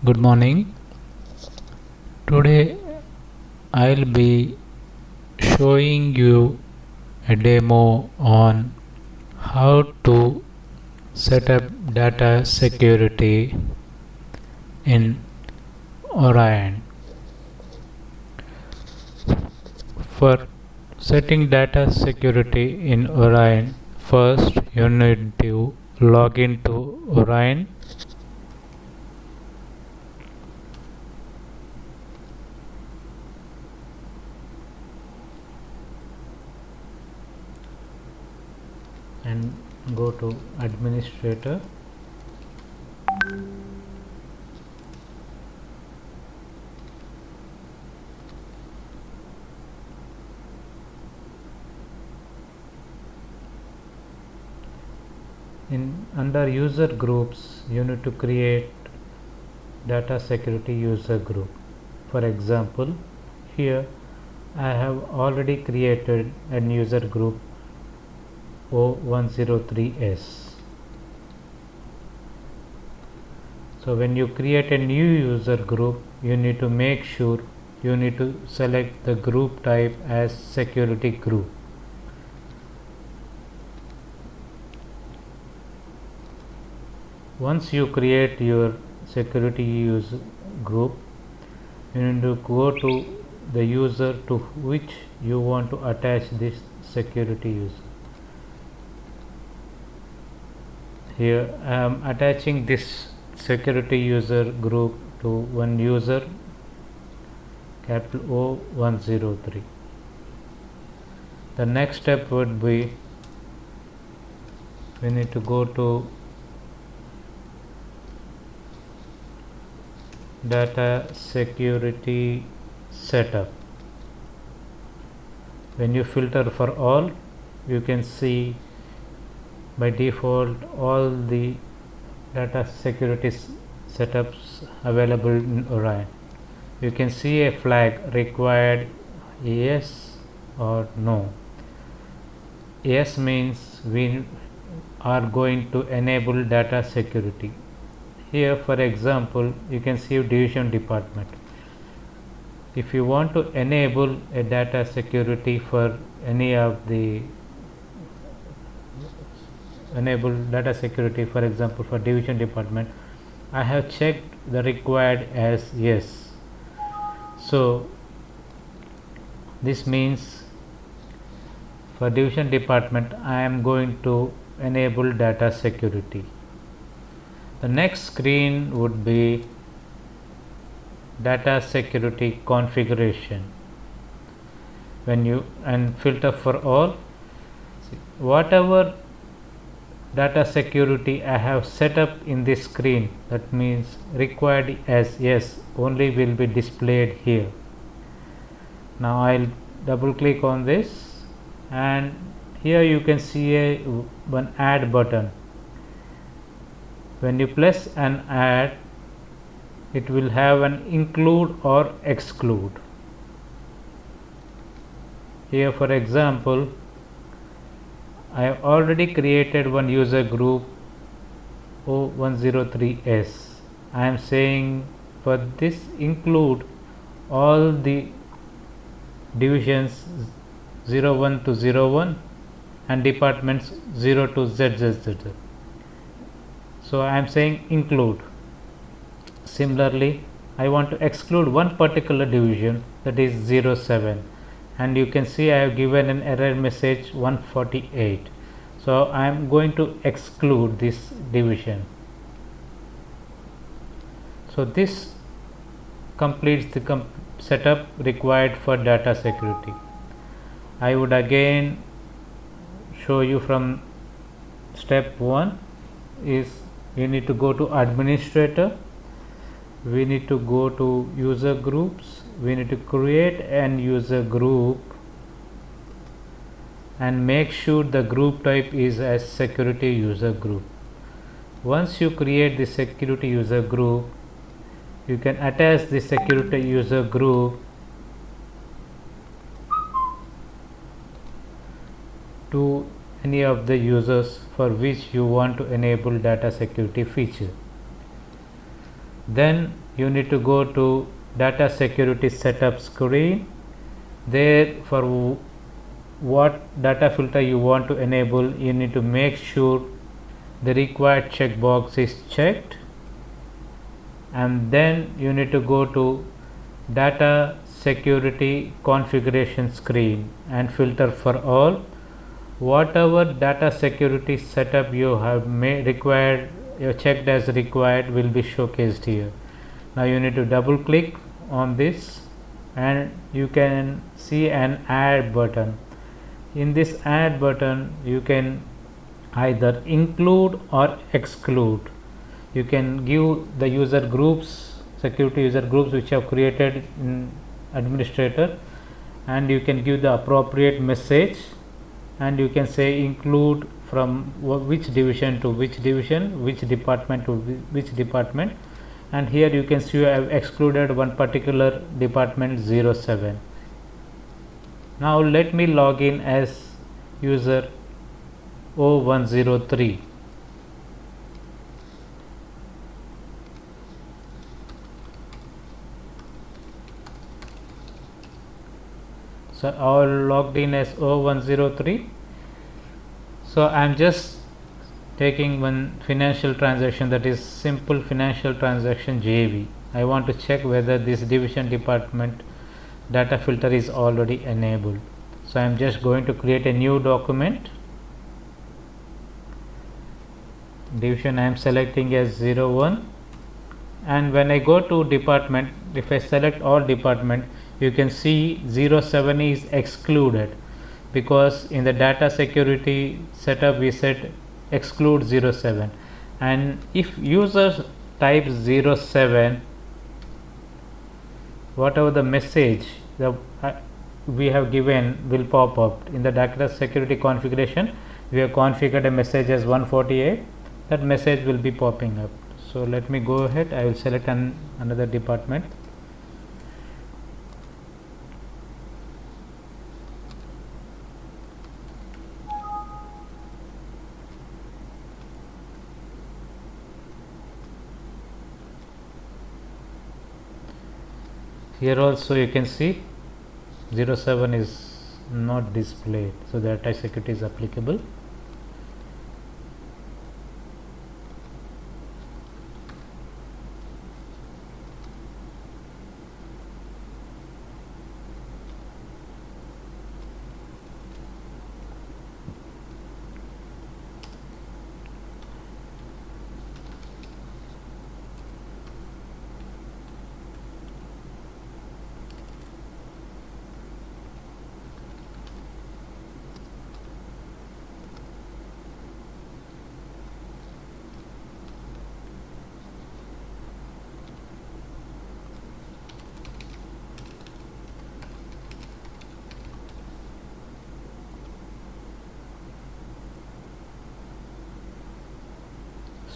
Good morning. Today I'll be showing you a demo on how to set up data security in Orion. For setting data security in Orion, first you need to log into Orion. And go to administrator. Under user groups, you need to create data security user group. For example, here I have already created a user group O103S. So when you create a new user group, you need to make sure you need to select the group type as security group. Once you create your security user group, you need to go to the user to which you want to attach this security user. Here I am attaching this security user group to one user, capital O103. The next step would be we need to go to data security setup. When you filter for all, you can see by default all the data security setups available in Orion. You can see a flag required yes or no. Yes means we are going to enable data security. Here for example, you can see division department. If you want to enable a data security for any of the enable data security, for example for division department, I have checked the required as yes. So this means for division department I am going to enable data security. The next screen would be data security configuration. When you filter for all, whatever data security I have set up in this screen, that means required as yes, only will be displayed here. Now I'll double click on this, and here you can see one add button. When you press an add, it will have an include or exclude. Here for example, I have already created one user group O103S. I am saying for this include all the divisions 01 to 01 and departments 0 to ZZZ. So I am saying include. Similarly, I want to exclude one particular division, that is 07, and you can see I have given an error message 148. So I am going to exclude this division. So this completes the setup required for data security. I would again show you from step 1 is we need to go to administrator, we need to go to user groups, we need to create an user group and make sure the group type is as security user group. Once you create the security user group, you can attach the security user group to any of the users for which you want to enable data security feature. Then you need to go to data security setup screen. There, for what data filter you want to enable, you need to make sure the required checkbox is checked, and then you need to go to data security configuration screen and filter for all. Whatever data security setup you have required, you checked as required, will be showcased here. Now you need to double click on this and you can see an add button. In this add button you can either include or exclude. You can give the user groups, security user groups which have created in administrator, and you can give the appropriate message, and you can say include from which division to which division, which department to which department, and here you can see you have excluded one particular department 07. Now let me log in as user 0103. So I logged in as 0103. So I am just taking one financial transaction, that is simple financial transaction JV. I want to check whether this division department data filter is already enabled. So I am just going to create a new document. Division I am selecting as 01, and when I go to department, if I select all department, you can see 07 is excluded, because in the data security setup we said exclude 07, and if user types 07, whatever the message we have given will pop up. In the data security configuration we have configured a message as 148, that message will be popping up. So let me go ahead, I will select another department. Here also you can see 07 is not displayed, so data security is applicable.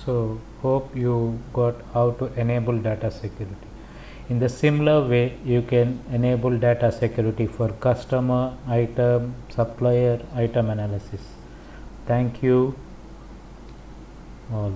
So hope you got how to enable data security. In the similar way, you can enable data security for customer, item, supplier, item analysis. Thank you all.